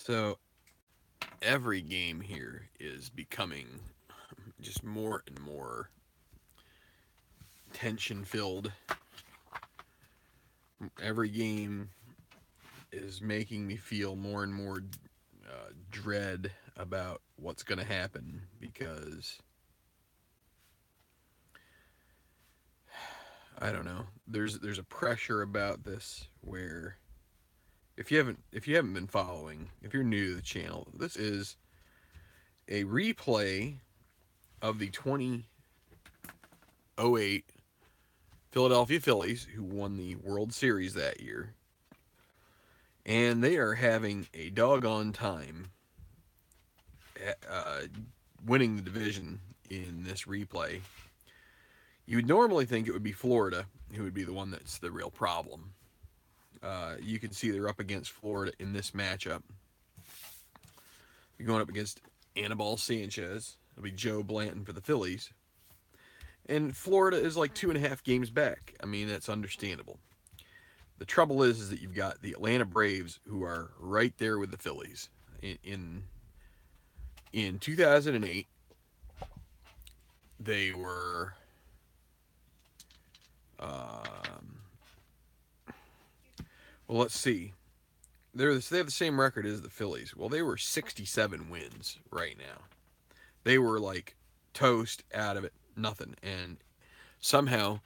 So every game here is becoming just more and more tension filled. Every game is making me feel more and more dread about what's going to happen because I don't know. There's a pressure about this where if you haven't been following, if you're new to the channel, this is a replay of the 2008 Philadelphia Phillies who won the World Series that year. And they are having a doggone time uh, winning the division in this replay. You would normally think it would be Florida who would be the one that's the real problem. You can see they're up against Florida in this matchup. You're going up against Anibal Sanchez. It'll be Joe Blanton for the Phillies. And Florida is like 2.5 games back. I mean, that's understandable. The trouble is that you've got the Atlanta Braves who are right there with the Phillies. In 2008, they were well, let's see. They have the same record as the Phillies. Well, they were 67 wins right now. They were like toast out of it, nothing. And somehow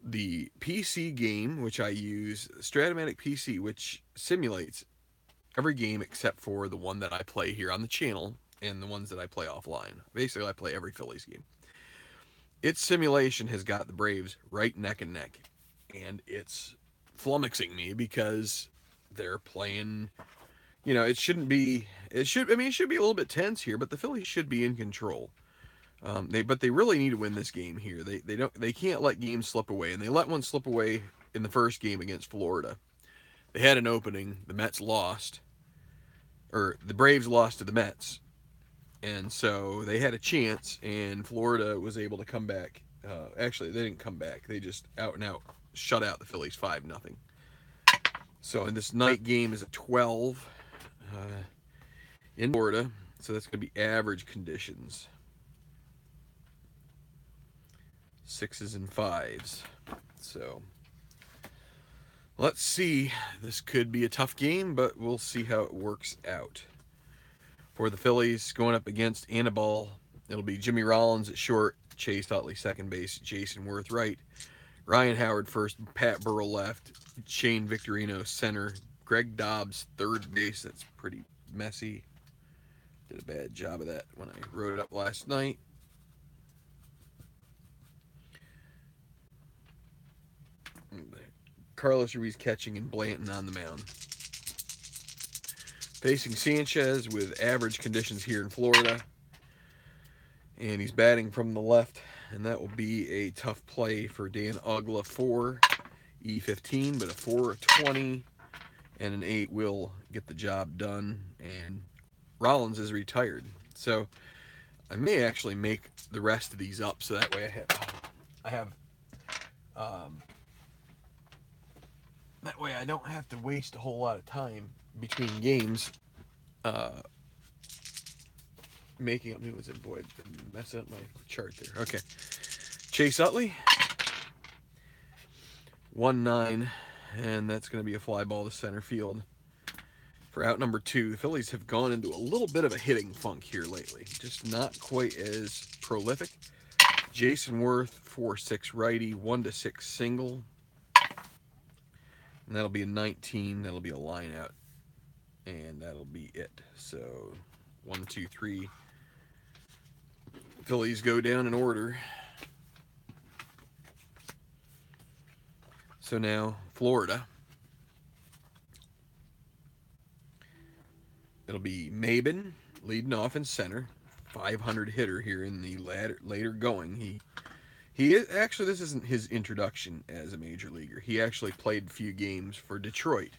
the PC game, which I use, Stratomatic PC, which simulates every game except for the one that I play here on the channel and the ones that I play offline. Basically, I play every Phillies game. Its simulation has got the Braves right neck and neck. And it's flummoxing me because they're playing, it shouldn't be, it should be a little bit tense here, but the Phillies should be in control. But they really need to win this game here. They can't let games slip away, and they let one slip away in the first game against Florida. They had an opening, the Mets lost, or the Braves lost to the Mets, and so they had a chance, and Florida was able to come back. Actually, they didn't come back. They just out and out shut out the Phillies 5-0. So in this night game is a 12 in Florida, so that's going to be average conditions. 6s and 5s. So let's see. This could be a tough game, but we'll see how it works out. For the Phillies, going up against Anibal, it'll be Jimmy Rollins at short, Chase Utley second base, Jason Worth right, Ryan Howard first, Pat Burrell left, Shane Victorino center, Greg Dobbs third base. That's pretty messy. Did a bad job of that when I wrote it up last night. Carlos Ruiz catching and Blanton on the mound. Facing Sanchez with average conditions here in Florida. And he's batting from the left, and that will be a tough play for Dan Ugla. 4 E15, but a 4, a 20, and an 8 will get the job done. And Rollins is retired, so I may actually make the rest of these up, so that way that way I don't have to waste a whole lot of time between games making up new ones. And boy, messing up my chart there. Okay. Chase Utley, 1-9, and that's going to be a fly ball to center field. For out number 2, the Phillies have gone into a little bit of a hitting funk here lately. Just not quite as prolific. Jason Worth, 4-6 righty, 1-6 single. And that'll be a 19. That'll be a line out. And that'll be it. So 1, 2, 3. Phillies go down in order. So now Florida. It'll be Maben leading off in center. 500 hitter here in the later going. He is, actually, this isn't his introduction as a major leaguer. He actually played a few games for Detroit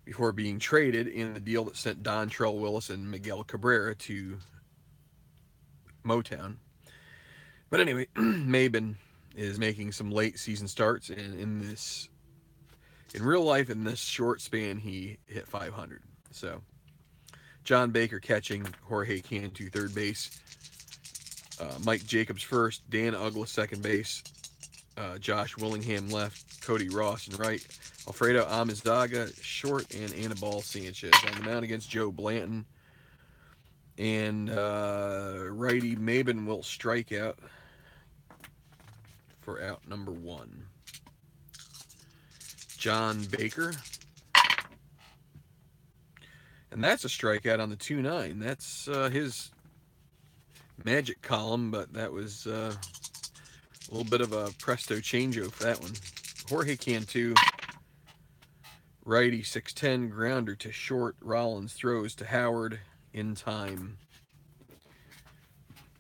before being traded in the deal that sent Dontrell Willis and Miguel Cabrera to Motown. But anyway, Maben is making some late season starts, and in real life, in this short span, he hit 500. So John Baker catching, Jorge Cantu third base, Mike Jacobs first, Dan Uglas second base, Josh Willingham left, Cody Ross in right, Alfredo Amizaga short, and Anibal Sanchez on the mound against Joe Blanton. And righty Maben will strike out for out number 1. John Baker. And that's a strikeout on the 2-9. That's his magic column, but that was a little bit of a presto changeo for that one. Jorge Cantu, righty 6'10", grounder to short. Rollins throws to Howard in time.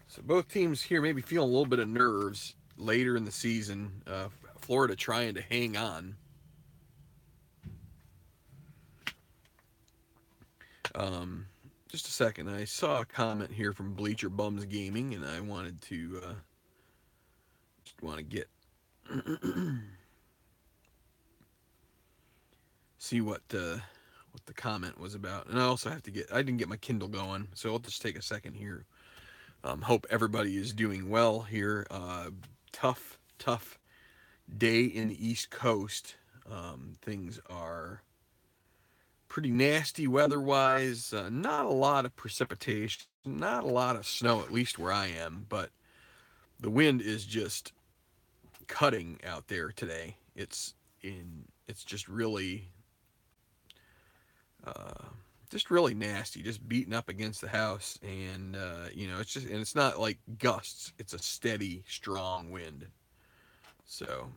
So both teams here maybe feeling a little bit of nerves later in the season. Florida trying to hang on. Just a second. I saw a comment here from Bleacher Bums Gaming, and I wanted to get see what the comment was about. And I also have to I didn't get my Kindle going, so I'll just take a second here. Hope everybody is doing well here. Tough day in the East Coast. Things are pretty nasty weather-wise. Not a lot of precipitation, not a lot of snow, at least where I am, but the wind is just cutting out there today. It's just really nasty, just beating up against the house, and it's not like gusts. It's a steady, strong wind. So,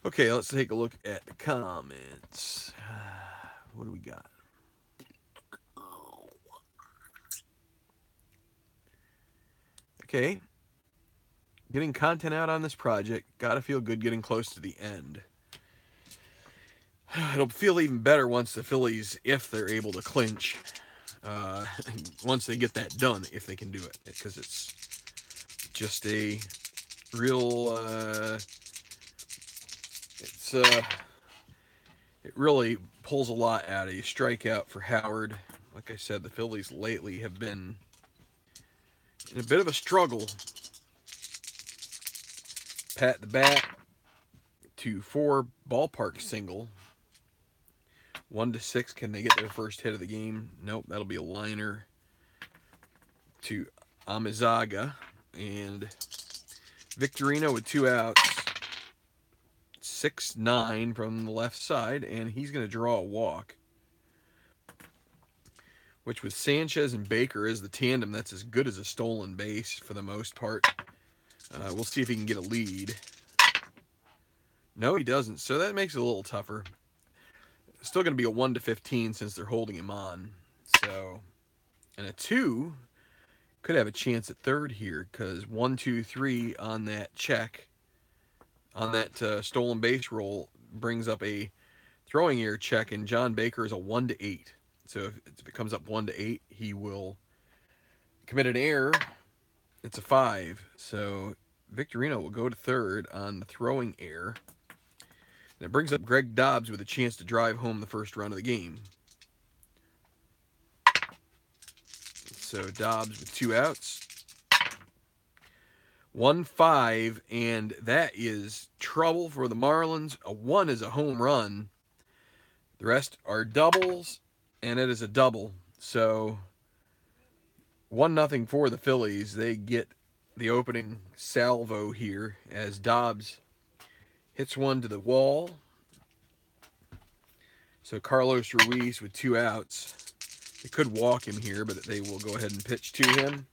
okay, let's take a look at the comments. What do we got? Okay. Getting content out on this project. Gotta feel good getting close to the end. It'll feel even better once the Phillies, if they're able to clinch, once they get that done, if they can do it. Because it's just a real, it really pulls a lot out of you. Strikeout for Howard. Like I said, the Phillies lately have been in a bit of a struggle. Pat the bat, 2-4 ballpark single. 1-6. Can they get their first hit of the game? Nope, that'll be a liner to Amizaga. And Victorino with 2 outs. 6-9 from the left side, and he's going to draw a walk. Which with Sanchez and Baker is the tandem that's as good as a stolen base for the most part. We'll see if he can get a lead. No, he doesn't, so that makes it a little tougher. Still going to be a 1-15 since they're holding him on. So, and a 2 could have a chance at third here because 1-2-3 on that check, on that stolen base roll, brings up a throwing error check, and John Baker is a 1-8. So if it comes up 1-8, he will commit an error. It's a 5. So Victorino will go to third on the throwing error. And it brings up Greg Dobbs with a chance to drive home the first run of the game. So Dobbs with 2 outs. 1-5, and that is trouble for the Marlins. A 1 is a home run. The rest are doubles, and it is a double. So 1-0 for the Phillies. They get the opening salvo here as Dobbs hits one to the wall. So Carlos Ruiz with 2 outs. They could walk him here, but they will go ahead and pitch to him.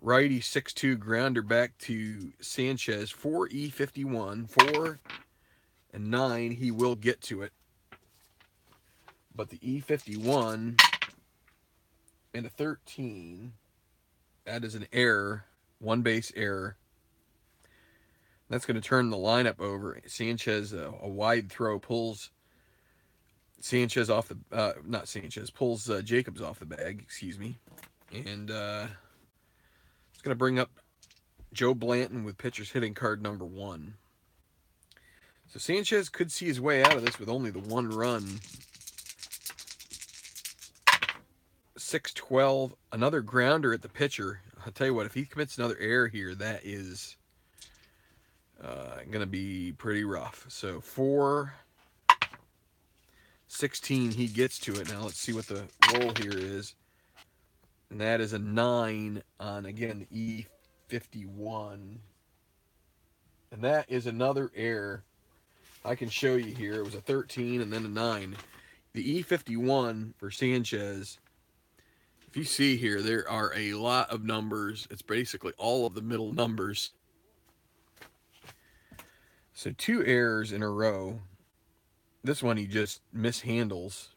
Righty 6-2 grounder back to Sanchez. 4E51. 4 and 9. He will get to it. But the E51 and a 13, that is an error. 1 base error. That's going to turn the lineup over. Sanchez, a wide throw, pulls Sanchez off the, not Sanchez, pulls Jacobs off the bag, excuse me. And it's going to bring up Joe Blanton with pitcher's hitting card number 1. So Sanchez could see his way out of this with only the 1 run 6-12, another grounder at the pitcher. I'll tell you what, if he commits another error here, that is going to be pretty rough. So 4-16, he gets to it. Now let's see what the roll here is. And that is a 9 on, again, the E51. And that is another error. I can show you here. It was a 13 and then a 9. The E51 for Sanchez, if you see here, there are a lot of numbers. It's basically all of the middle numbers. So 2 errors in a row. This one he just mishandles.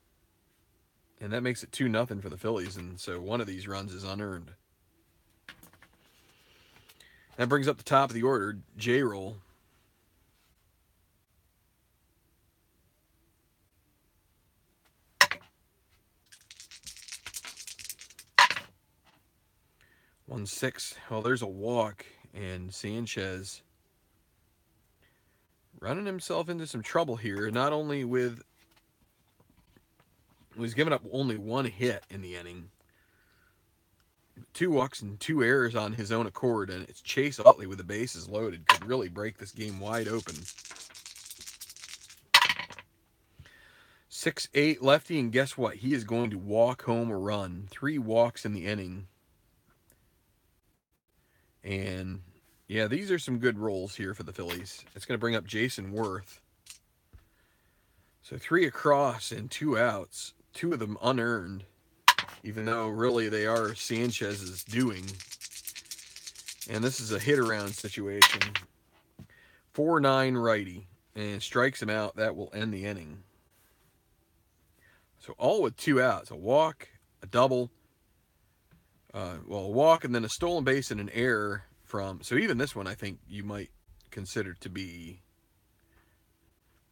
And that makes it 2-0 for the Phillies. And so one of these runs is unearned. That brings up the top of the order, J-Roll. One 6. Well, there's a walk, and Sanchez running himself into some trouble here. Not only with, he's given up only 1 hit in the inning, 2 walks and 2 errors on his own accord, and it's Chase Utley with the bases loaded could really break this game wide open. 6-8 lefty, and guess what? He is going to walk home a run. 3 walks in the inning. And, yeah, these are some good rolls here for the Phillies. It's going to bring up Jason Worth. So 3 across and 2 outs. 2 of them unearned, even though really they are Sanchez's doing. And this is a hit-around situation. 4-9 righty, and strikes him out. That will end the inning. So all with 2 outs. A walk, a double, a walk, and then a stolen base and an error from... So even this one I think you might consider to be...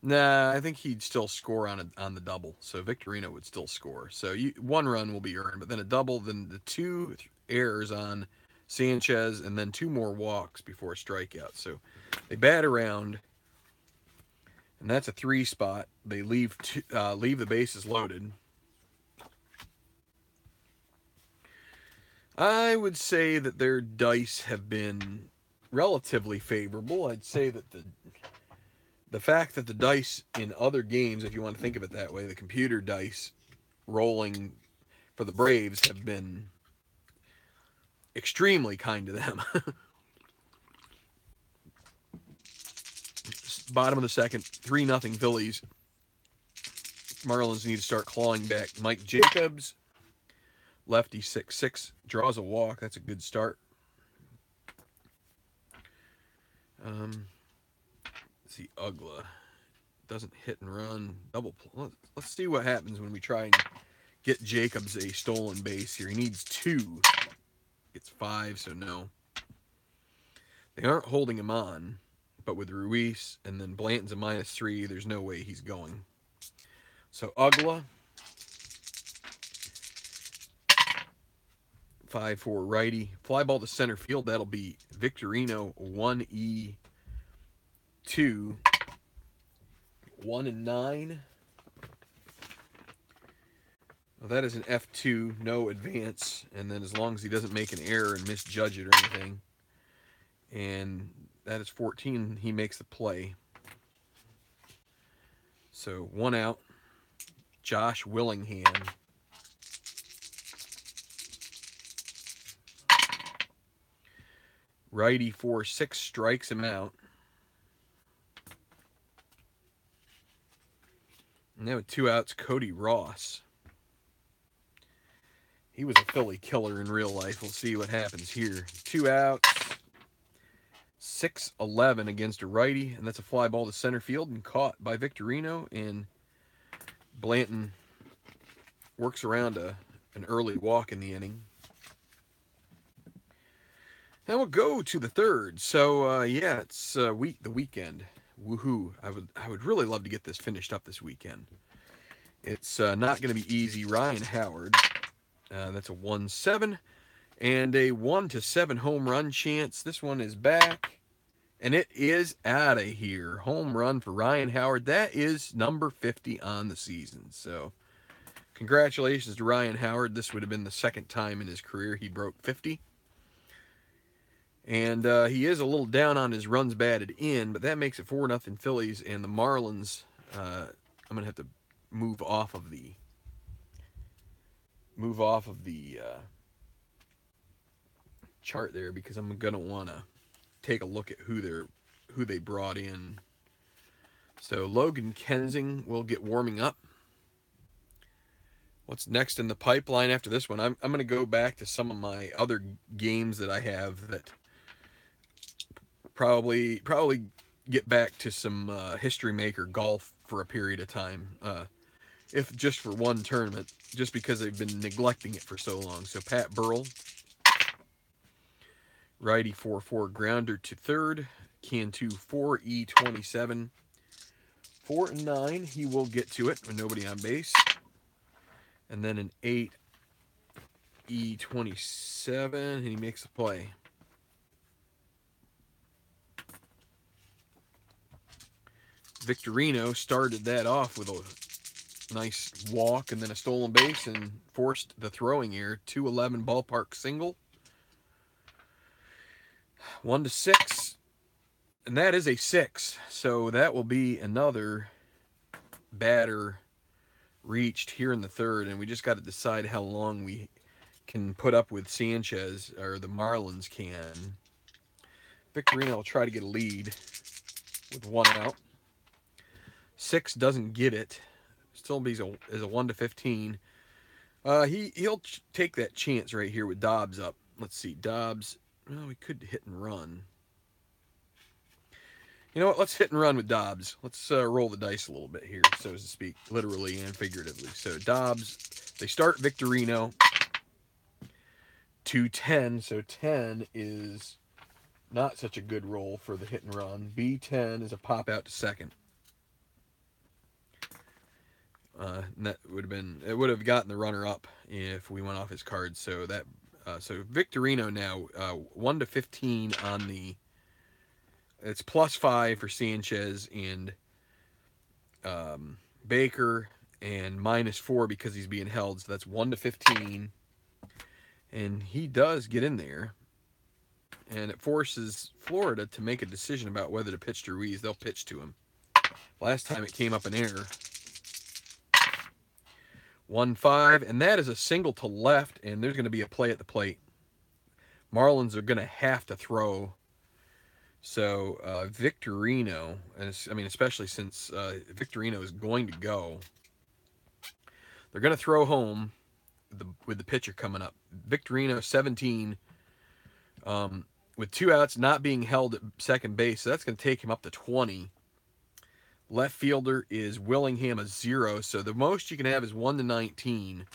Nah, I think he'd still score on the double. So Victorino would still score. So 1 run will be earned, but then a double, then the 2 errors on Sanchez, and then 2 more walks before a strikeout. So they bat around, and that's a 3 spot. They leave the bases loaded. I would say that their dice have been relatively favorable. I'd say that the fact that the dice in other games, if you want to think of it that way, the computer dice rolling for the Braves have been extremely kind to them. Bottom of the second, 3-0 Phillies. Marlins need to start clawing back. Mike Jacobs, lefty, 6-6, draws a walk. That's a good start. Let's see, Ugla doesn't hit and run. Double. Let's see what happens when we try and get Jacobs a stolen base here. He needs 2. Gets 5, so no. They aren't holding him on, but with Ruiz and then Blanton's a -3, there's no way he's going. So Ugla, 5-4 righty. Fly ball to center field. That'll be Victorino, 1E2. 1-9. Well, that is an F2, no advance. And then as long as he doesn't make an error and misjudge it or anything. And that is 14. He makes the play. So 1 out. Josh Willingham. Righty 4-6 strikes him out. And now with 2 outs, Cody Ross. He was a Philly killer in real life. We'll see what happens here. 2 outs. 6-11 against a righty. And that's a fly ball to center field and caught by Victorino. And Blanton works around an early walk in the inning. Now we'll go to the third. So, yeah, it's the weekend. Woohoo. I would really love to get this finished up this weekend. It's not going to be easy. Ryan Howard, that's a 1-7. And a 1-7 home run chance. This one is back. And it is out of here. Home run for Ryan Howard. That is number 50 on the season. So, congratulations to Ryan Howard. This would have been the second time in his career he broke 50. And he is a little down on his runs batted in, but that makes it 4-0 Phillies. And the Marlins, I'm gonna have to move off of the chart there because I'm gonna want to take a look at who they brought in. So Logan Kensing will get warming up. What's next in the pipeline after this one? I'm going to go back to some of my other games that I have that probably get back to some history maker golf for a period of time, if just for one tournament, just because they've been neglecting it for so long. So Pat Burrell, righty 4-4 grounder to third, Cantu 4E27, 4-9. He will get to it with nobody on base. And then an 8E27, and he makes the play. Victorino started that off with a nice walk and then a stolen base and forced the throwing error. 2-11 ballpark single. 1-6. And that is a 6. So that will be another batter reached here in the third, and we just got to decide how long we can put up with Sanchez, or the Marlins can. Victorino will try to get a lead with 1 out. 6 doesn't get it. Still is a 1-15. He'll take that chance right here with Dobbs up. Let's see, Dobbs. Well, we could hit and run. You know what? Let's hit and run with Dobbs. Let's roll the dice a little bit here, so to speak, literally and figuratively. So Dobbs, they start Victorino to 10. So 10 is not such a good roll for the hit and run. B10 is a pop out to second. And that would have gotten the runner up if we went off his cards. So that so Victorino now 1-15 on the. It's +5 for Sanchez and Baker, and -4 because he's being held. So that's 1-15, and he does get in there, and it forces Florida to make a decision about whether to pitch to Ruiz. They'll pitch to him. Last time it came up an error. 1-5, and that is a single to left, and there's going to be a play at the plate. Marlins are going to have to throw. So Victorino, and especially since Victorino is going to go, they're going to throw home with the pitcher coming up. Victorino 17, with 2 outs, not being held at second base, so that's going to take him up to 20. Left fielder is Willingham, a 0, so the most you can have is 1-19.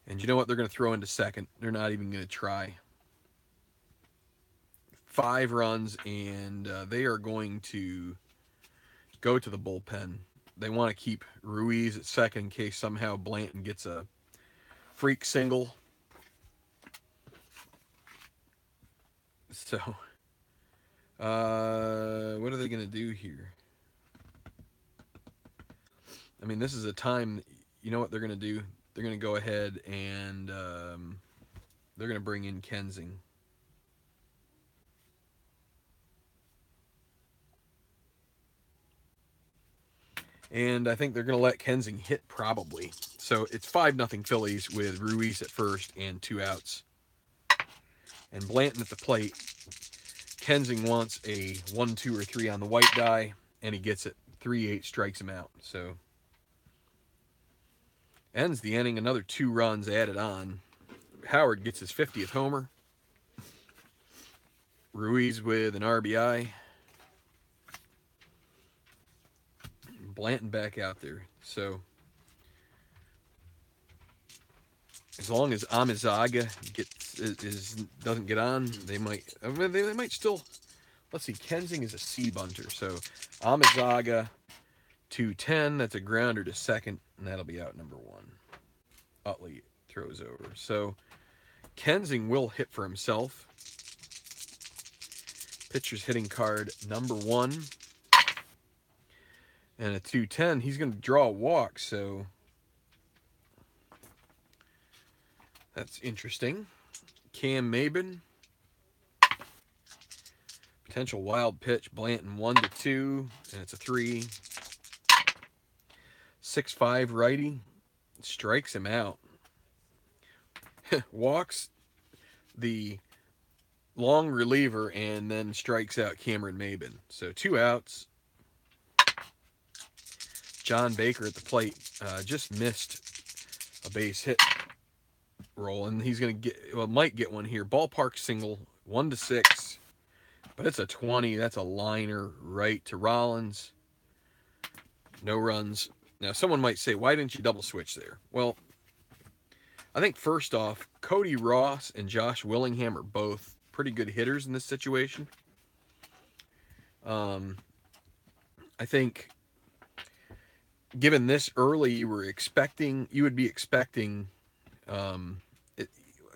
And you know what? They're going to throw into second. They're not even going to try. 5 runs, and they are going to go to the bullpen. They want to keep Ruiz at second in case somehow Blanton gets a freak single. So, what are they going to do here? I mean, this is a time, you know what they're going to do? They're going to go ahead and they're going to bring in Kensing. And I think they're going to let Kensing hit probably. So it's 5-0 Phillies with Ruiz at first and 2 outs. And Blanton at the plate. Kensing wants a 1, 2, or 3 on the white die, and he gets it. 3-8 strikes him out. So ends the inning. Another 2 runs added on. Howard gets his 50th homer. Ruiz with an RBI. Blanton back out there. So as long as Amizaga doesn't get on, they might still. Let's see. Kensing is a C bunter, so Amizaga 2-10. That's a grounder to second, and that'll be out number 1. Utley throws over. So Kensing will hit for himself. Pitcher's hitting card number 1. And a 2-10, he's going to draw a walk, so That's interesting. Cam Maben. Potential wild pitch. Blanton 1-2, and it's a 3. 6'5" righty. Strikes him out. Walks the long reliever and then strikes out Cameron Maben. So 2 outs. John Baker at the plate just missed a base hit roll, and he's going to might get one here. Ballpark single, 1-6, but it's a 20. That's a liner right to Rollins. No runs. Now, someone might say, why didn't you double switch there? Well, I think first off, Cody Ross and Josh Willingham are both pretty good hitters in this situation. I think given this early, you would be expecting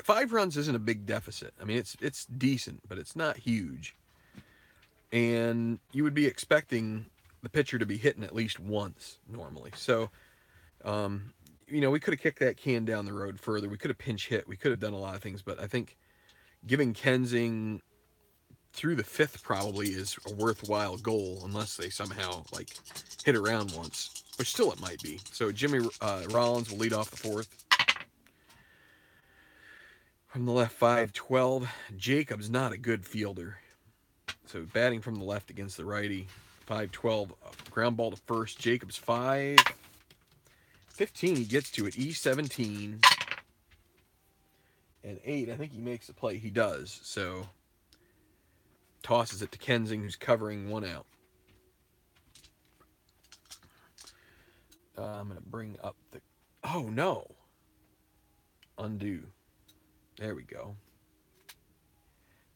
5 runs isn't a big deficit. I mean, it's decent, but it's not huge. And you would be expecting the pitcher to be hitting at least once normally. So, we could have kicked that can down the road further. We could have pinch hit. We could have done a lot of things, but I think giving Kensing through the 5th probably is a worthwhile goal, unless they somehow hit around once, which still it might be. So Jimmy Rollins will lead off the 4th. From the left, 5-12. Jacobs not a good fielder, so batting from the left against the righty. 5-12, ground ball to first. Jacobs 5-15. He gets to it. E17 and 8. I think he makes the play. He does. So tosses it to Kensing, who's covering 1 out. I'm going to bring up the... Oh, no. Undo. There we go.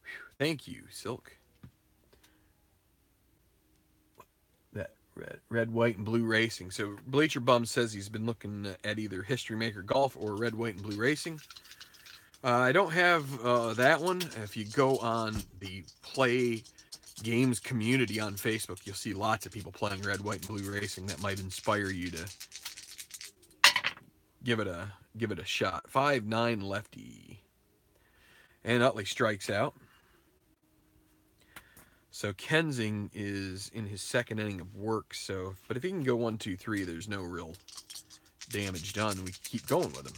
Whew. Thank you, Silk. That red, white, and blue racing. So Bleacher Bum says he's been looking at either History Maker Golf or red, white, and blue racing. I don't have that one. If you go on the Play Games community on Facebook, you'll see lots of people playing red, white, and blue racing. That might inspire you to give it a shot. 5-9 lefty. And Utley strikes out. So Kensing is in his 2nd inning of work. But if he can go 1-2-3, there's no real damage done. We keep going with him.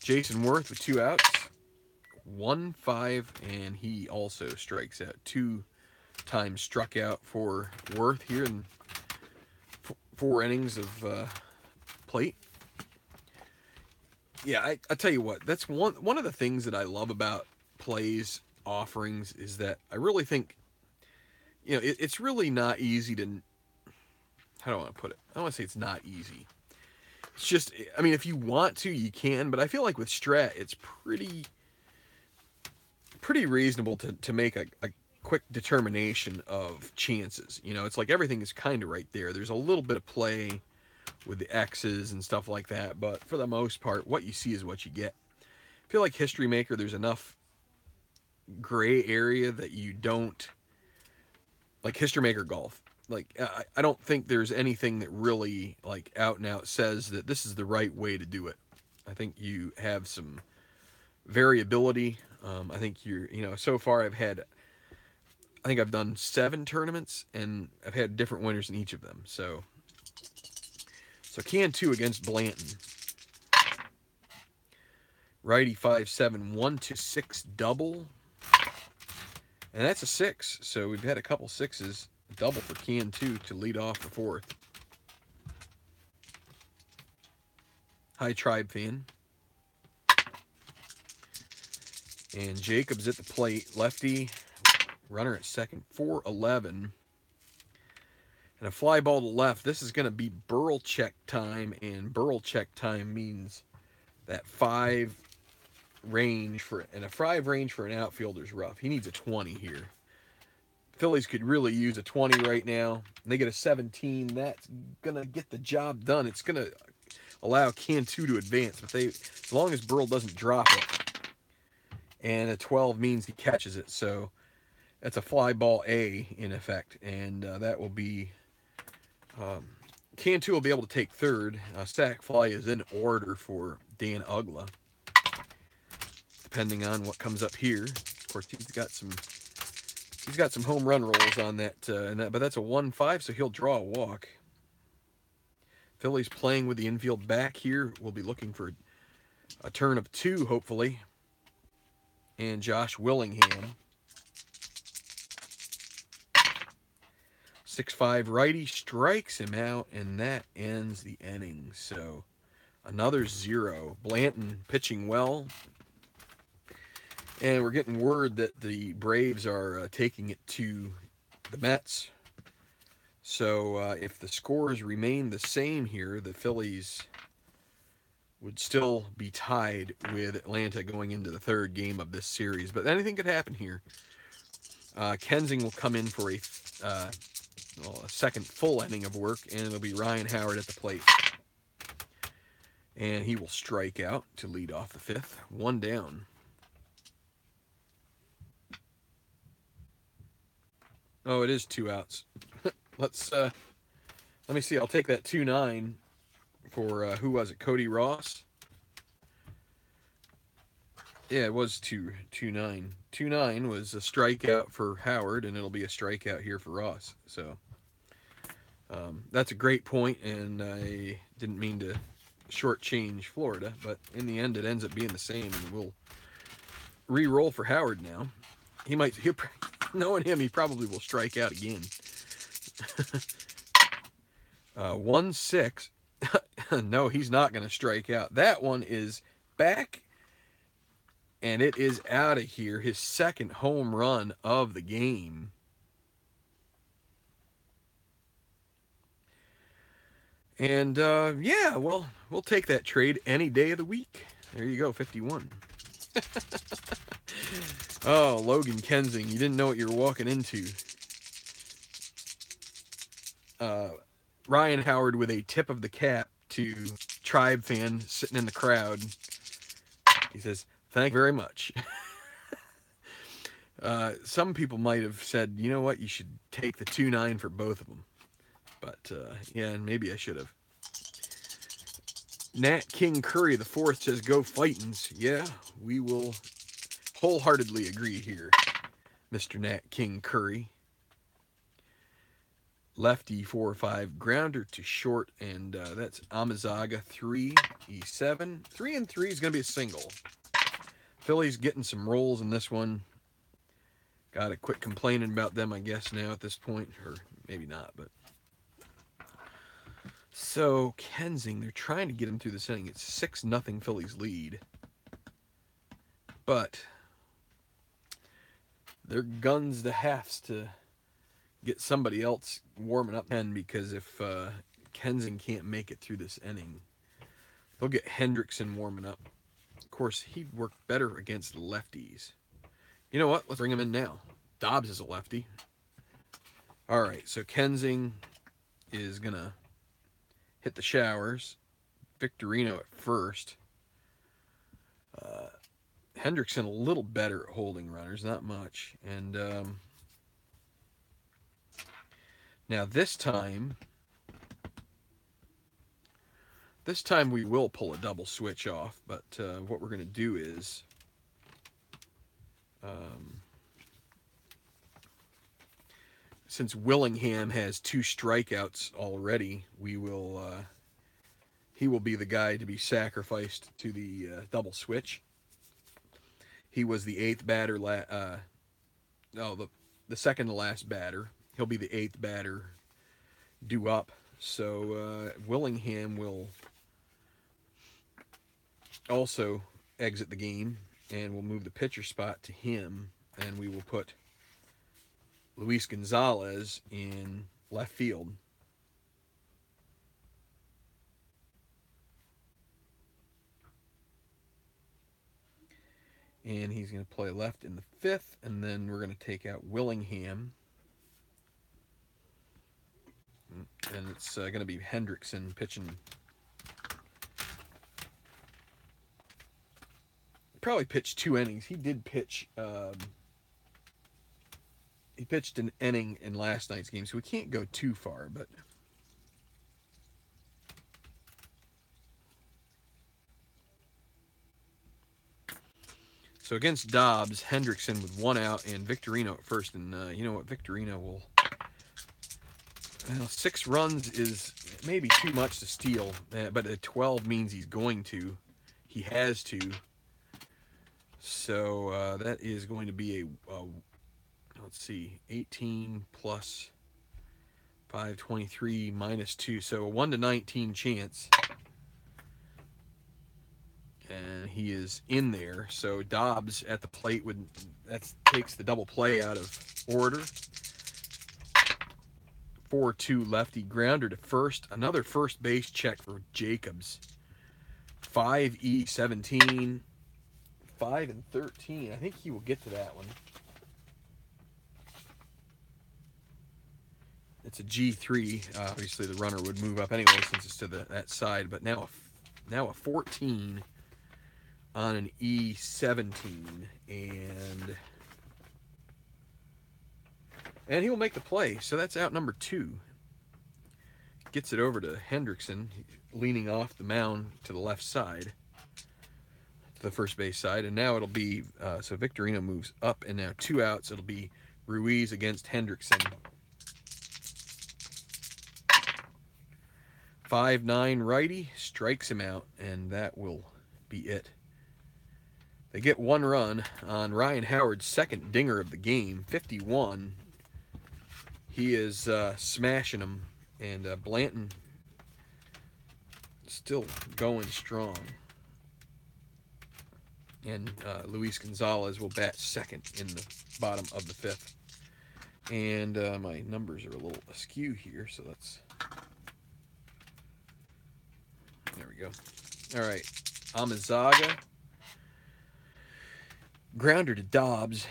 Jason Worth with 2 outs. 1-5, and he also strikes out. 2 times struck out for Worth here in 4 innings of plate. Yeah, I tell you what, that's one of the things that I love about Play's offerings is that I really think, it's really not easy to, how do I want to put it? I don't want to say it's not easy. It's just, I mean, if you want to, you can, but I feel like with Strat, it's pretty reasonable to make a quick determination of chances. It's like everything is kind of right there. There's a little bit of play with the X's and stuff like that, but for the most part, what you see is what you get. I feel like History Maker, there's enough gray area that you don't, like History Maker Golf. I don't think there's anything that really, out and out says that this is the right way to do it. I think you have some variability. I think so far I think I've done 7 tournaments, and I've had different winners in each of them, So can 2 against Blanton. Righty 5-7, 1-6 double. And that's a 6. So we've had a couple 6s. Double for can 2 to lead off the 4th. Hi, Tribe fan. And Jacobs at the plate. Lefty. Runner at second. 4-11. And a fly ball to left. This is going to be Burl check time, and Burl check time means that 5 range for an outfielder is rough. He needs a 20 here. Phillies could really use a 20 right now. They get a 17. That's going to get the job done. It's going to allow can 2 to advance, but as long as Burl doesn't drop it, and a 12 means he catches it. So that's a fly ball A in effect, and that will be. Can 2 will be able to take third. Sack fly is in order for Dan Ugla. depending on what comes up here. Of course, he's got some home run rolls on that, but that's a 1-5, so he'll draw a walk. Phillies playing with the infield back here. We'll be looking for a turn of 2, hopefully. And Josh Willingham. 6-5 righty strikes him out, and that ends the inning. So another 0. Blanton pitching well. And we're getting word that the Braves are taking it to the Mets. So if the scores remain the same here, the Phillies would still be tied with Atlanta going into the 3rd game of this series. But anything could happen here. Kensing will come in for a second full inning of work, and it'll be Ryan Howard at the plate. And he will strike out to lead off the 5th. 1 down. Oh, it is 2 outs. Let me see. I'll take that 2-9 for, who was it? Cody Ross? Yeah, it was 2-9. 2-9 was a strikeout for Howard, and it'll be a strikeout here for Ross. So that's a great point, and I didn't mean to shortchange Florida, but in the end, it ends up being the same, and we'll re-roll for Howard now. Knowing him, he probably will strike out again. 1-6. No, he's not going to strike out. That one is back, and it is out of here. His 2nd home run of the game. And, yeah, well, we'll take that trade any day of the week. There you go, 51. Oh, Logan Kensing, you didn't know what you were walking into. Ryan Howard with a tip of the cap to Tribe fan sitting in the crowd. He says, "Thank you very much." Some people might have said, you know what, you should take the 2-9 for both of them. But, yeah, and maybe I should have. Nat King Curry the 4th says, "Go Fightins." Yeah, we will wholeheartedly agree here, Mr. Nat King Curry. Lefty 4-5 grounder to short, and that's Amazaga 3-7. 3-3 is going to be a single. Phillies getting some rolls in this one. Got to quit complaining about them, I guess, now at this point, or maybe not, but. So Kensing, they're trying to get him through this inning. It's 6-0 Phillies lead, but they're guns to halves to get somebody else warming up, because if Kensing can't make it through this inning, they'll get Hendrickson warming up. Of course, he'd work better against lefties. You know what? Let's bring him in now. Dobbs is a lefty. All right, so Kensing is going to hit the showers. Victorino at first. Hendrickson a little better at holding runners, not much. And now this time we will pull a double switch off, but what we're going to do is since Willingham has 2 strikeouts already, he will be the guy to be sacrificed to the double switch. He was the 8th batter, the second to last batter. He'll be the 8th batter due up. So Willingham will also exit the game, and we'll move the pitcher spot to him, and we will put Luis Gonzalez in left field. And he's going to play left in the 5th, and then we're going to take out Willingham. And it's going to be Hendrickson pitching. Probably pitched 2 innings. He did pitch. He pitched an inning in last night's game, so we can't go too far. But So against Dobbs, Hendrickson with 1 out and Victorino at first. And you know what? Victorino will... Well, 6 runs is maybe too much to steal, but a 12 means he's going to. He has to. So that is going to be a let's see, 18 plus 523 minus 2. So a 1 to 19 chance. And he is in there. So Dobbs at the plate that takes the double play out of order. 4-2 lefty, grounder to first. Another first base check for Jacobs. 5E17, 5 and 13. I think he will get to that one. It's a G3. Obviously, the runner would move up anyway since it's to that side. But now a 14 on an E17, and he'll make the play. So that's out number 2. Gets it over to Hendrickson, leaning off the mound to the left side, to the first base side. And now it'll be, so Victorino moves up, and now 2 outs. It'll be Ruiz against Hendrickson. 5-9 righty, strikes him out, and that will be it. They get 1 run on Ryan Howard's second dinger of the game, 51. He is smashing them, and Blanton still going strong. And Luis Gonzalez will bat second in the bottom of the 5th. And my numbers are a little askew here, so let's... There we go. All right, Amizaga. Grounder to Dobbs.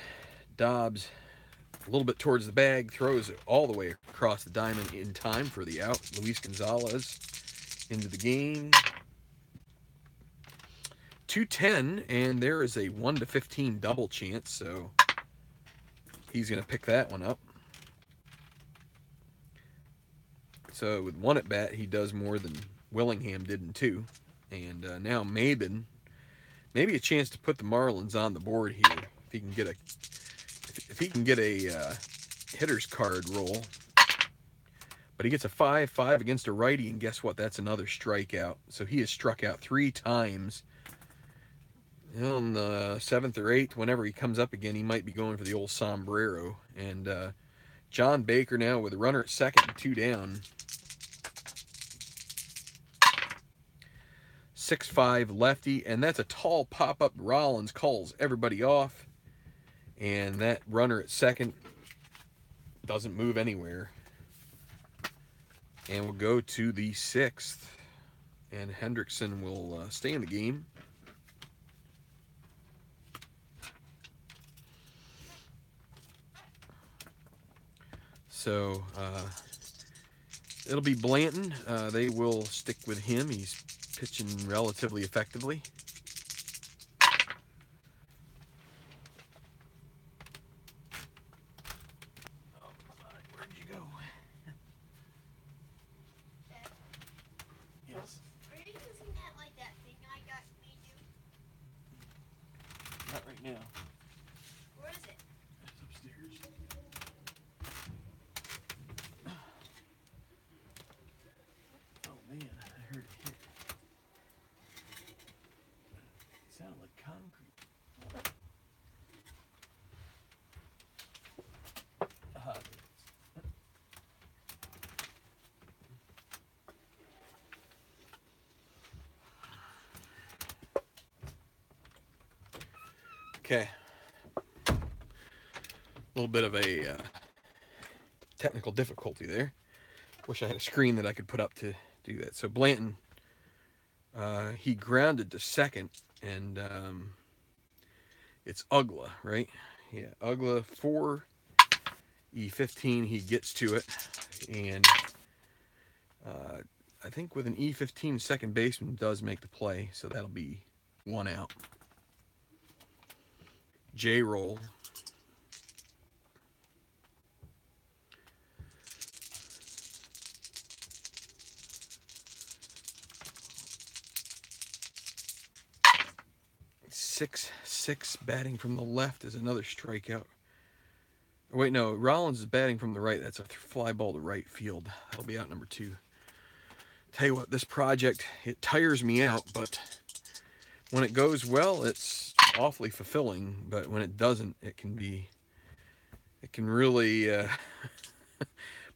Dobbs, a little bit towards the bag, throws it all the way across the diamond in time for the out. Luis Gonzalez into the game. 2-10, and there is a 1 to 15 double chance, so he's going to pick that one up. So with 1 at bat, he does more than Willingham did in 2. And now Maben, maybe a chance to put the Marlins on the board here if he can get a hitter's card roll. But he gets a 5-5 against a righty, and guess what? That's another strikeout. So he has struck out 3 times. On the 7th or 8th, whenever he comes up again, he might be going for the old sombrero. And John Baker now with a runner at second and 2 down. 6-5 lefty, and that's a tall pop-up. Rollins calls everybody off, and that runner at second doesn't move anywhere. And we'll go to the 6th, and Hendrickson will stay in the game. So it'll be Blanton. They will stick with him. He's pitching relatively effectively. Oh, where'd you go? Yes. Are you using that like that thing I got me do? Not right now. Where is it? It's upstairs. Oh man, I heard it hit. It sounded like concrete. There it is. Okay. A little bit of a technical difficulty there. Wish I had a screen that I could put up to do that. So Blanton, he grounded to second, and it's Ugla, right? Yeah, Ugla 4E15, he gets to it, and I think with an E15, second baseman does make the play, so that'll be 1 out. J-roll. 6 batting from the left is another strikeout. Wait, no, Rollins is batting from the right. That's a fly ball to right field. That'll be out number 2. Tell you what, this project, it tires me out, but when it goes well, it's awfully fulfilling. But when it doesn't, it can really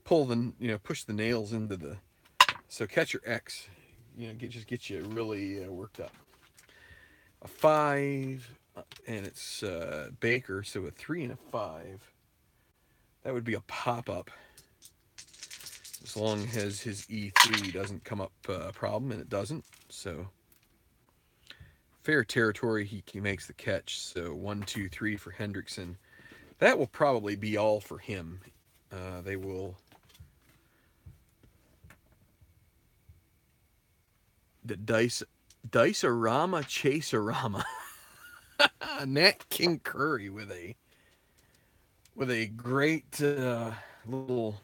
push the nails into the. So catcher X, just gets you really worked up. A 5, and it's Baker, so a 3 and a 5. That would be a pop-up, as long as his E3 doesn't come up a problem, and it doesn't. So fair territory, he makes the catch. So 1, 2, 3 for Hendrickson. That will probably be all for him. They will. The Dice-a-rama Chase-a-rama. Nat King Curry with a great little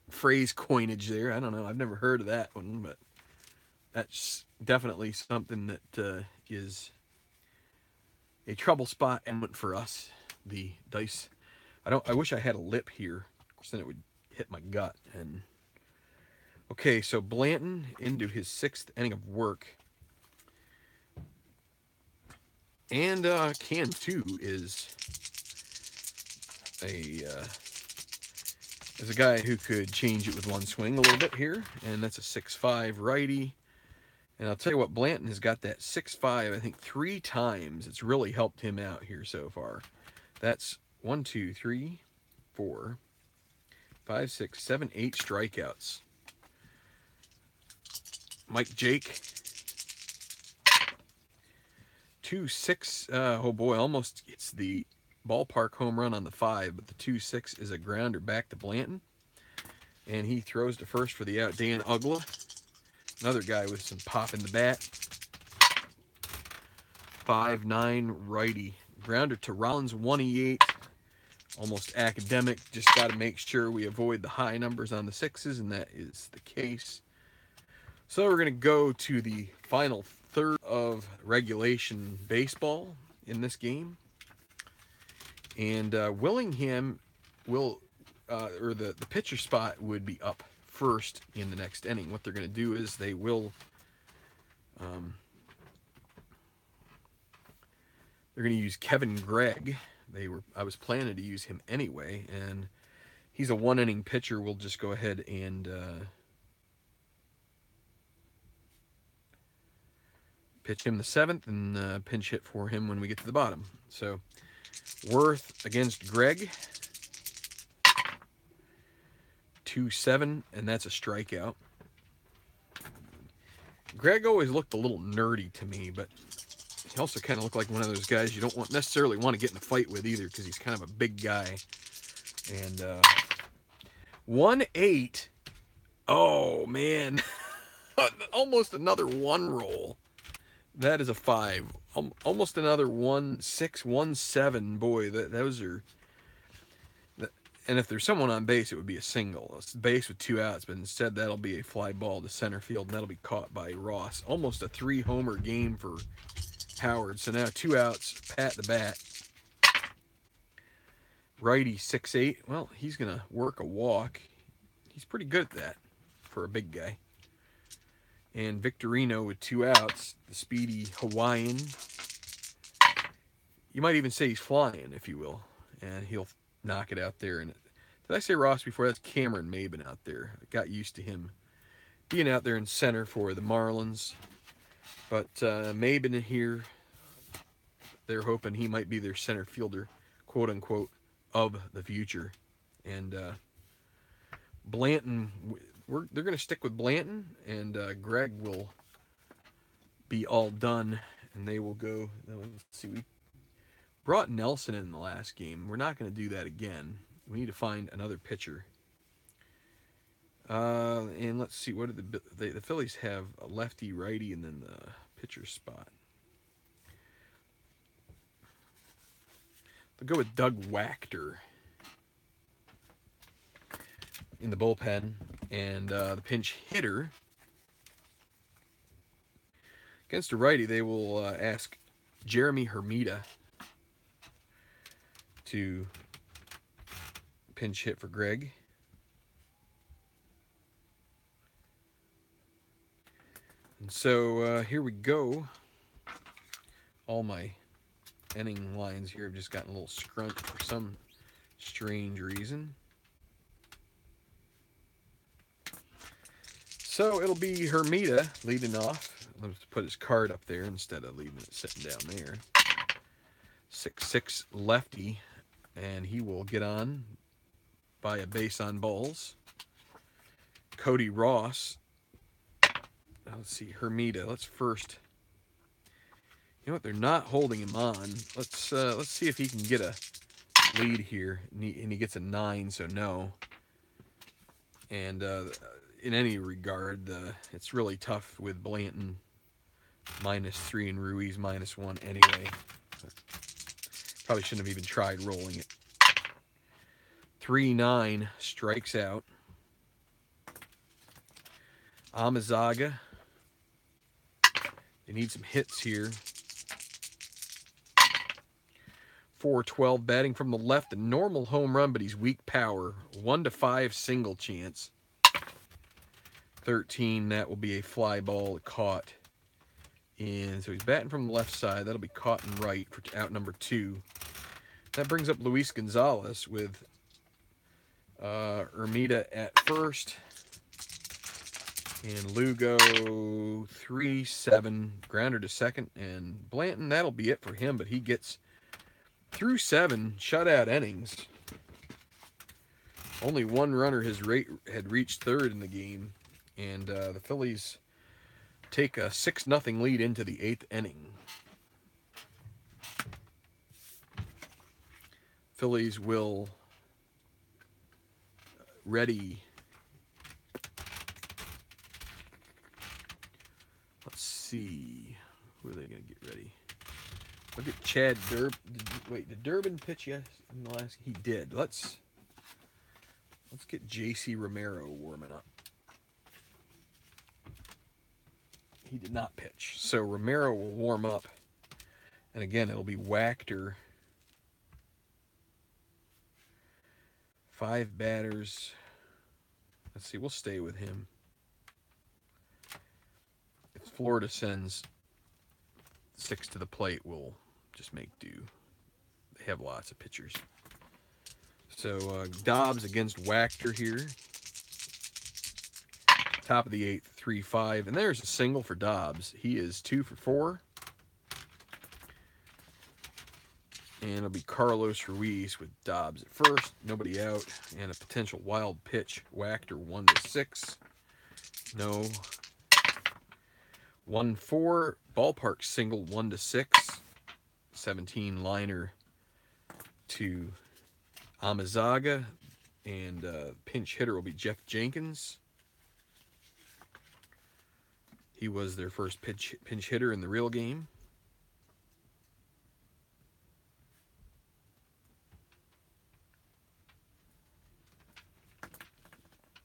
phrase coinage there. I don't know. I've never heard of that one, but that's definitely something that is a trouble spot element for us. The dice. I wish I had a lip here, because then it would hit my gut. And okay, so Blanton into his 6th inning of work. And Can 2 is a guy who could change it with one swing a little bit here, and that's a 6-5 righty. And I'll tell you what, Blanton has got that 6-5, I think, 3 times. It's really helped him out here so far. That's 1, 2, 3, 4, 5, 6, 7, 8 strikeouts. Mike Jake. 2-6. Oh boy, almost gets the ballpark home run on the 5, but the 2-6 is a grounder back to Blanton. And he throws to first for the out. Dan Ugla, another guy with some pop in the bat. 5-9 righty. Grounder to Rollins, 1-8. Almost academic. Just got to make sure we avoid the high numbers on the 6s, and that is the case. So we're going to go to the final third of regulation baseball in this game. And Willingham will, or the pitcher spot would be up first in the next inning. What they're going to do is they will, they're going to use Kevin Gregg. I was planning to use him anyway, and he's a 1-inning pitcher. We'll just go ahead and pitch him the 7th and pinch hit for him when we get to the bottom. So Worth against Gregg. 2-7, and that's a strikeout. Gregg always looked a little nerdy to me, but he also kind of looked like one of those guys you don't necessarily want to get in a fight with either, because he's kind of a big guy. And 1-8. Oh, man. Almost another 1 roll. That is a 5. Almost another 1-6, 1-7. Boy, those are... And if there's someone on base, it would be a single. A base with 2 outs, but instead that'll be a fly ball to center field, and that'll be caught by Ross. Almost a 3-homer game for Howard. So now 2 outs, pat the bat. Righty 6-8. Well, he's going to work a walk. He's pretty good at that for a big guy. And Victorino with 2 outs, the speedy Hawaiian. You might even say he's flying, if you will. And he'll knock it out there. And did I say Ross before? That's Cameron Maben out there. I got used to him being out there in center for the Marlins. But Maben here, they're hoping he might be their center fielder, quote unquote, of the future. And Blanton, they're going to stick with Blanton, and Gregg will be all done, and they will go. Let's see, we brought Nelson in the last game. We're not going to do that again. We need to find another pitcher. And let's see, what did the Phillies have? A lefty, righty, and then the pitcher spot. They'll go with Doug Wachter in the bullpen, and the pinch hitter against a righty, they will ask Jeremy Hermida. to pinch hit for Greg. And so here we go. All my inning lines here have just gotten a little scrunched for some strange reason. So it'll be Hermida leading off. Let's put his card up there instead of leaving it sitting down there. 6'6" lefty, and he will get on by a base on balls. Cody Ross. Let's see, Hermida. Let's first. You know what? They're not holding him on. Let's see if he can get a lead here, and he gets a 9, so no. And in any regard, it's really tough with Blanton -3 and Ruiz -1 anyway. Probably shouldn't have even tried rolling it. 3-9 strikes out. Amizaga. They need some hits here. 4-12 batting from the left. A normal home run, but he's weak power. 1-5 single chance. 13, that will be a fly ball caught in. So he's batting from the left side. That'll be caught in right for out number 2. That brings up Luis Gonzalez with Hermida at first. And Lugo 3-7, grounder to second. And Blanton, that'll be it for him, but he gets through 7 shutout innings. Only one runner had reached third in the game. And the Phillies take a 6-0 lead into the 8th inning. Phillies will ready. Let's see. Who are they going to get ready? Look at Chad Durbin. Wait, did Durbin pitch yes in the last? He did. Let's get J.C. Romero warming up. He did not pitch. So Romero will warm up. And again, it'll be Wachter. 5 batters. Let's see, we'll stay with him. If Florida sends 6 to the plate, we'll just make do. They have lots of pitchers. So Dobbs against Wachter here. Top of the 8th, 3-5. And there's a single for Dobbs. He is 2 for 4. And it'll be Carlos Ruiz with Dobbs at first. Nobody out. And a potential wild pitch. Wachter 1-6. No. 1-4. Ballpark single 1-6. 17 liner to Amizaga. And pinch hitter will be Jeff Jenkins. He was their first pinch hitter in the real game.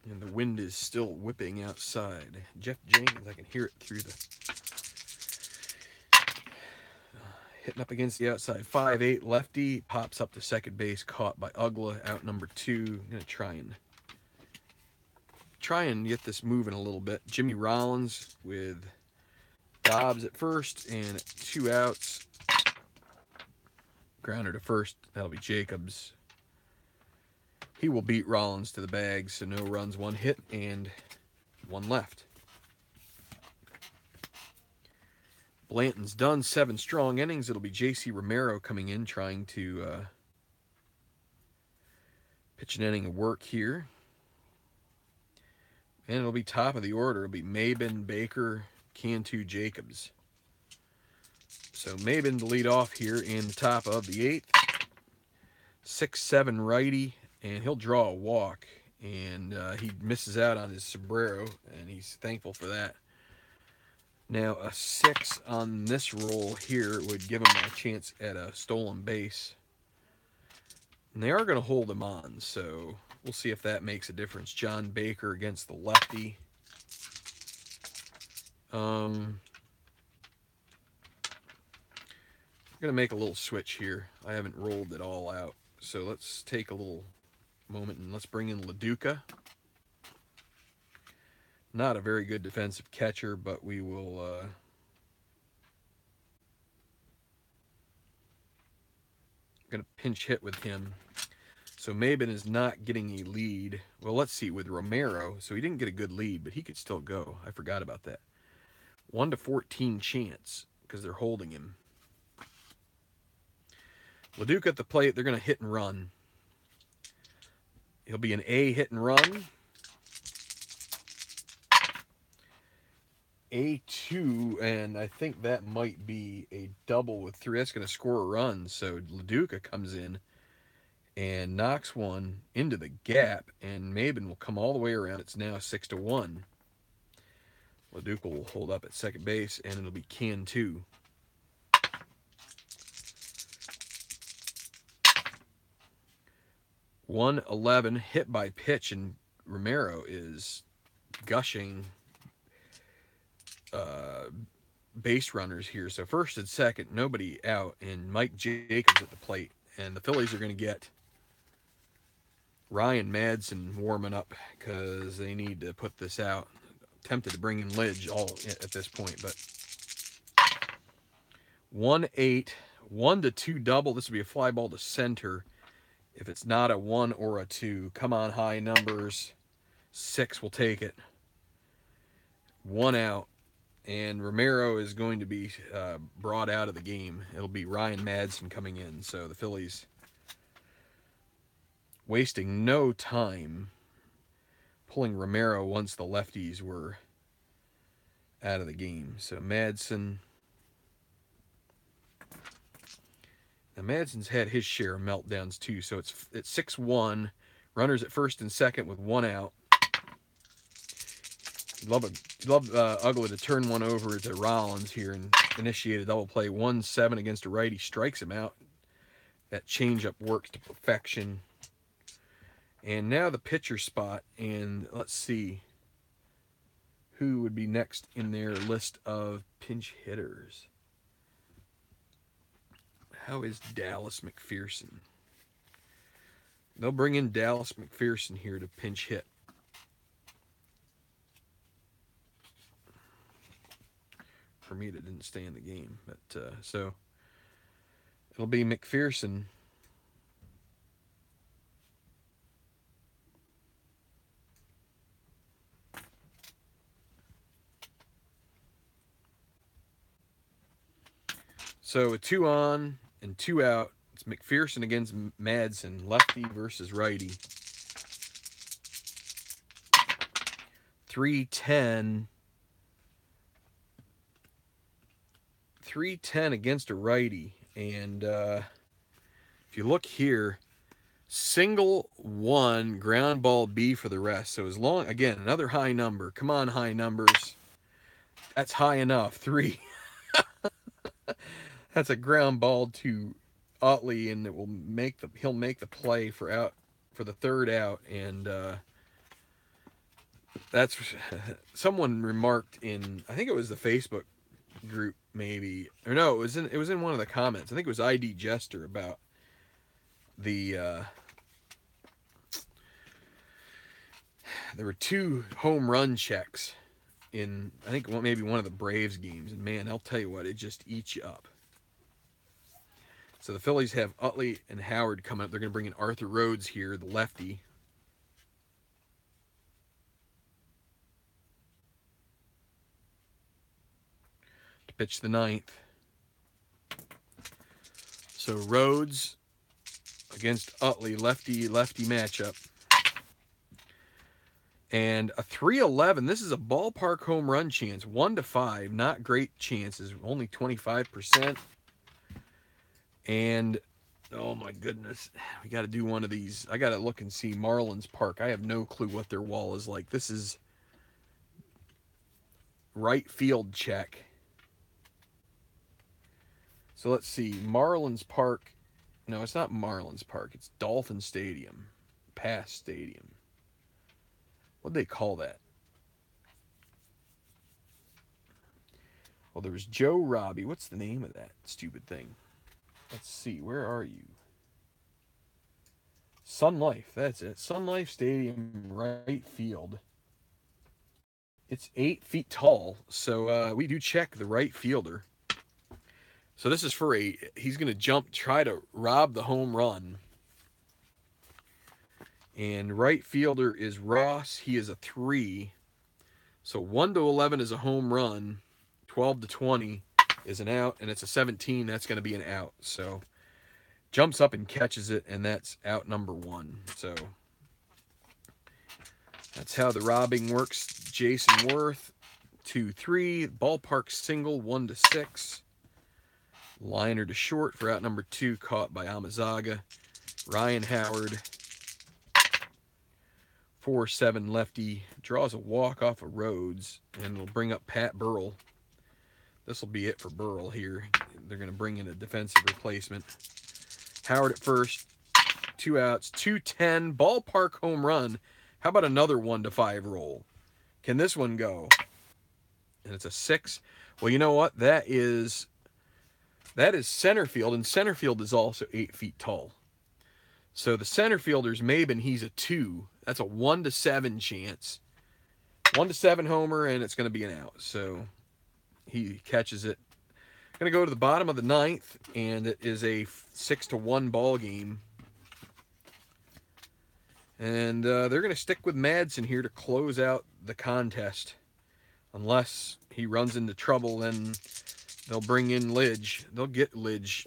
And the wind is still whipping outside. Jeff Jenkins, I can hear it through the... hitting up against the outside. 5'8", lefty. Pops up to second base. Caught by Ugla. Out number 2. I'm going to try and get this moving a little bit. Jimmy Rollins with Dobbs at first. And 2 outs. Grounder to first. That'll be Jacobs. He will beat Rollins to the bag, so no runs, 1 hit, and 1 left. Blanton's done 7 strong innings. It'll be J.C. Romero coming in, trying to pitch an inning of work here. And it'll be top of the order. It'll be Mabin, Baker, Cantu, Jacobs. So Mabin to lead off here in the top of the 8th. 6'7" righty. And he'll draw a walk, and he misses out on his sombrero, and he's thankful for that. Now, a 6 on this roll here would give him a chance at a stolen base. And they are going to hold him on, so we'll see if that makes a difference. John Baker against the lefty. I'm going to make a little switch here. I haven't rolled it all out. So let's take a little moment and let's bring in LaDuca. Not a very good defensive catcher, but we will going to pinch hit with him. So Maben is not getting a lead. Well, let's see with Romero. So he didn't get a good lead, but he could still go. I forgot about that. 1 to 14 chance because they're holding him. LaDuca at the plate. They're going to hit and run. He'll be an A hit and run. A2, and I think that might be a double with 3. That's going to score a run. So LaDuca comes in and knocks one into the gap, and Maben will come all the way around. It's now 6-1. LaDuca will hold up at second base, and it'll be can 2. (111) hit by pitch, and Romero is gushing base runners here. So first and second, nobody out, and Mike Jacobs at the plate. And the Phillies are going to get Ryan Madsen warming up because they need to put this out. Tempted to bring in Lidge all at this point, but 1-8, 1-2 double. This would be a fly ball to center. If it's not a 1 or a 2, come on, high numbers. 6 will take it. 1 out, and Romero is going to be brought out of the game. It'll be Ryan Madsen coming in. So the Phillies wasting no time pulling Romero once the lefties were out of the game. So Madsen. Now Madsen's had his share of meltdowns too. So it's 6-1. Runners at first and second with 1 out. Love Ugly to turn one over to Rollins here and initiate a double play. 1-7 against a righty, strikes him out. That changeup works to perfection. And now the pitcher spot, and let's see who would be next in their list of pinch hitters. How is Dallas McPherson? They'll bring in Dallas McPherson here to pinch hit. For me, that didn't stay in the game, but so it'll be McPherson. So with 2 on and 2 out, it's McPherson against Madsen, lefty versus righty. 310 against a righty. And if you look here, single 1, ground ball B for the rest. So as long, again, another high number. Come on, high numbers. That's high enough. 3. That's a ground ball to Utley, and he'll make the play for the third out. And that's someone remarked in, I think it was the Facebook group maybe, or no, it was in one of the comments. I think it was ID Jester about the there were 2 home run checks in, I think maybe one of the Braves games, and man, I'll tell you what, it just eats you up. So the Phillies have Utley and Howard coming up. They're going to bring in Arthur Rhodes here, the lefty. To pitch the 9th. So Rhodes against Utley, lefty-lefty matchup. And a 311. This is a ballpark home run chance. 1 to 5. Not great chances. Only 25%. And oh my goodness, we got to do one of these. I got to look and see Marlins Park. I have no clue what their wall is like. This is right field check. So let's see. Marlins Park. No, it's not Marlins Park. It's Dolphin Stadium. Pass Stadium. What'd they call that? Well, there was Joe Robbie. What's the name of that stupid thing? Let's see. Where are you? Sun Life, that's it. Sun Life Stadium, right field. It's 8 feet tall, so we do check the right fielder. So this is for he's going to jump, try to rob the home run. And right fielder is Ross. He is a 3. So 1 to 11 is a home run. 12 to 20 is an out, and it's a 17. That's going to be an out. So jumps up and catches it, and that's out number 1. So that's how the robbing works. Jason Worth, 2-3. Ballpark single, 1 to 6. Liner to short for out number 2, caught by Amazaga. Ryan Howard, 4-7 lefty, draws a walk off of Rhodes, and it'll bring up Pat Burrell. This will be it for Burrell here. They're going to bring in a defensive replacement. Howard at first, 2 outs, 2-10, ballpark home run. How about another 1 to 5 roll? Can this one go? And it's a 6. Well, you know what? That is center field, and center field is also 8 feet tall. So the center fielder's Maben, he's a 2. That's a 1 to 7 chance. 1 to 7 homer, and it's going to be an out. So he catches it. Going to go to the bottom of the 9th, and it is a 6 to 1 ball game. And they're going to stick with Madsen here to close out the contest. Unless he runs into trouble, then they'll bring in Lidge. They'll get Lidge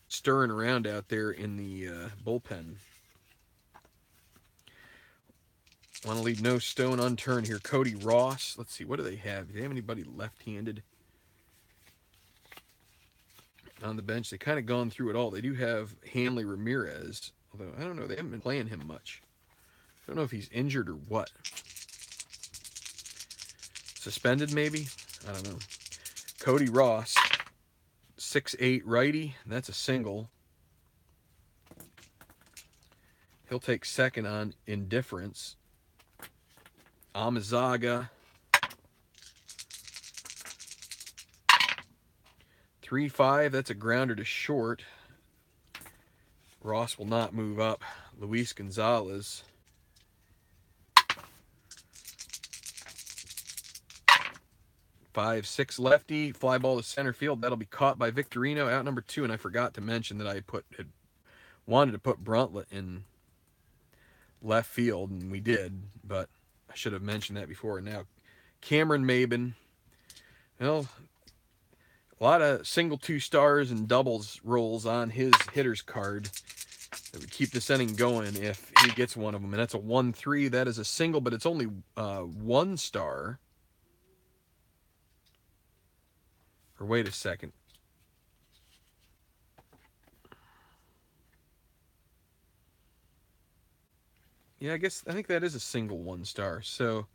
stirring around out there in the bullpen. Want to leave no stone unturned here. Cody Ross. Let's see, what do they have? Do they have anybody left-handed on the bench? They kind of gone through it all. They do have Hanley Ramirez, although I don't know. They haven't been playing him much. I don't know if he's injured or what. Suspended, maybe? I don't know. Cody Ross, 6'8" righty. That's a single. He'll take second on indifference. Amazaga, 3-5. That's a grounder to short. Ross will not move up. Luis Gonzalez, 5-6 lefty, fly ball to center field. That'll be caught by Victorino, out number 2. And I forgot to mention that I had wanted to put Bruntlett in left field, and we did, but I should have mentioned that before. Now, Cameron Maben, well, a lot of single 2 stars and doubles rolls on his hitter's card that would keep this inning going if he gets one of them. And that's a 1-3. That is a single, but it's only 1 star. Or wait a second. Yeah, I think that is a single 1 star. So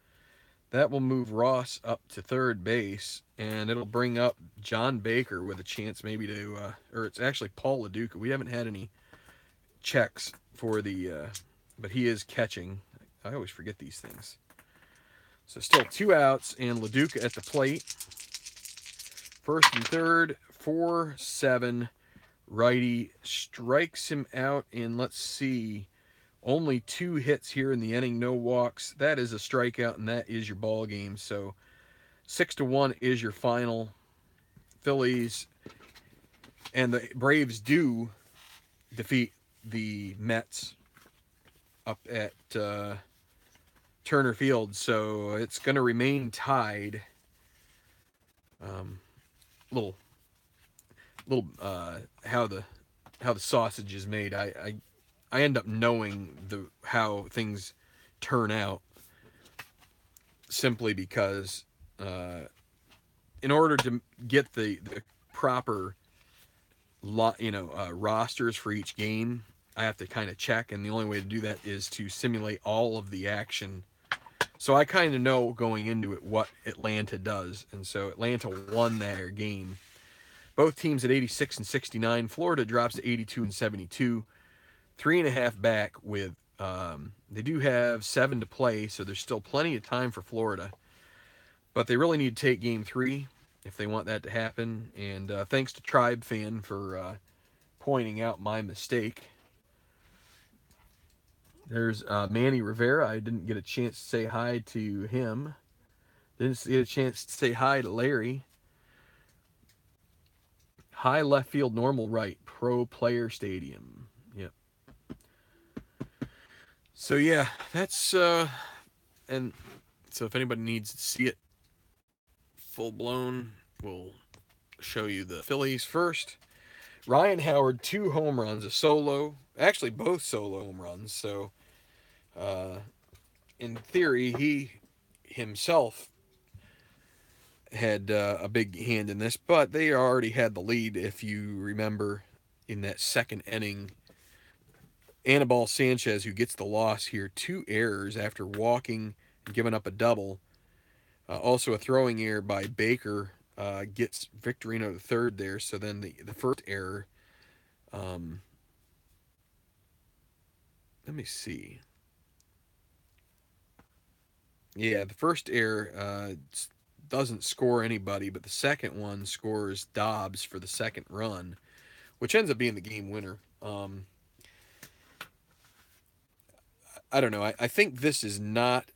that will move Ross up to third base, and it'll bring up John Baker with a chance maybe to, or it's actually Paul LaDuca. We haven't had any checks for the, but he is catching. I always forget these things. So still 2 outs, and LaDuca at the plate. First and third, 4-7 righty, strikes him out in, let's see, only 2 hits here in the inning, no walks. That is a strikeout, and that is your ball game. So 6 to 1 is your final. Phillies and the Braves do defeat the Mets up at Turner Field, so it's going to remain tied. Little how the sausage is made. I end up knowing how things turn out simply because in order to get the proper rosters for each game, I have to kind of check, and the only way to do that is to simulate all of the action. So I kind of know going into it what Atlanta does, and so Atlanta won their game. Both teams at 86 and 69. Florida drops to 82 and 72. 3.5 back with, they do have 7 to play, so there's still plenty of time for Florida. But they really need to take game 3 if they want that to happen. And thanks to Tribe Fan for pointing out my mistake. There's Manny Rivera. I didn't get a chance to say hi to him. Didn't get a chance to say hi to Larry. High left field, normal right, Pro Player Stadium. Yep. So yeah, that's and so if anybody needs to see it full blown, we'll show you the Phillies first. Ryan Howard, 2 home runs, a solo, actually both solo home runs. So uh, in theory, he himself had a big hand in this, but they already had the lead. If you remember, in that second inning, Anibal Sanchez, who gets the loss here, 2 errors after walking and giving up a double. Also a throwing error by Baker gets Victorino the third there. So then the first error, um, let me see. Yeah, the first error doesn't score anybody, but the second one scores Dobbs for the second run, which ends up being the game winner. I don't know. I think this is not.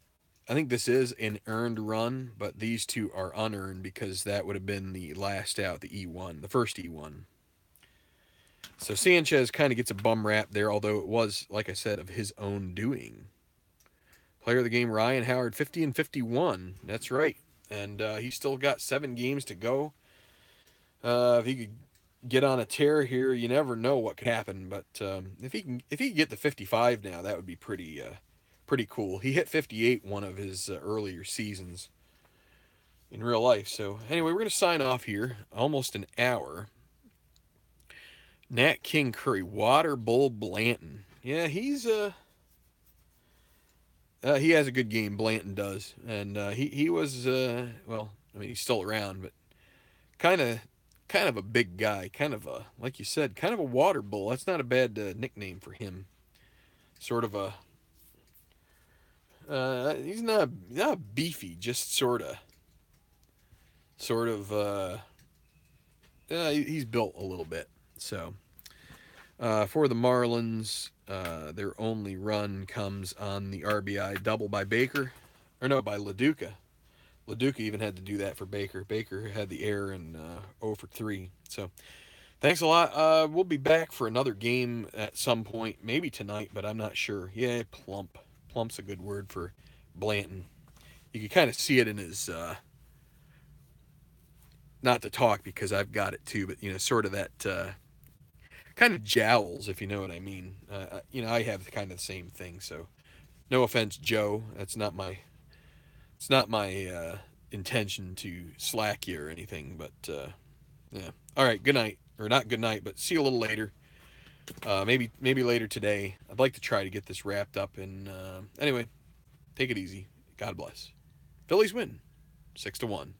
I think this is an earned run, but these two are unearned because that would have been the last out, the E1, the first E1. So Sanchez kind of gets a bum rap there, although it was, like I said, of his own doing. Player of the game, Ryan Howard, 50 and 51. That's right. And he's still got 7 games to go. If he could get on a tear here, you never know what could happen. But if he can get the 55 now, that would be pretty cool. He hit 58 one of his earlier seasons in real life. So anyway, we're gonna sign off here. Almost an hour. Nat King Curry, Water Bull Blanton. Yeah, he has a good game. Blanton does, and he was well. I mean, he's still around, but kind of a big guy. Kind of a, like you said, kind of a water bull. That's not a bad nickname for him. Sort of a. He's not beefy, just sort of. He's built a little bit. So for the Marlins, their only run comes on the RBI double by Baker, or no, by LaDuca. LaDuca even had to do that for Baker. Baker had the error in 0 for 3. So thanks a lot. We'll be back for another game at some point, maybe tonight, but I'm not sure. Yeah, plump. Plump's a good word for Blanton. You can kind of see it in his, not to talk because I've got it too, but, sort of that kind of jowls, if you know what I mean. I have kind of the same thing, so no offense, Joe. It's not my intention to slack you or anything, but yeah. All right, good night, or not good night, but see you a little later. Maybe later today. I'd like to try to get this wrapped up. And anyway, take it easy. God bless. Phillies win, 6-1.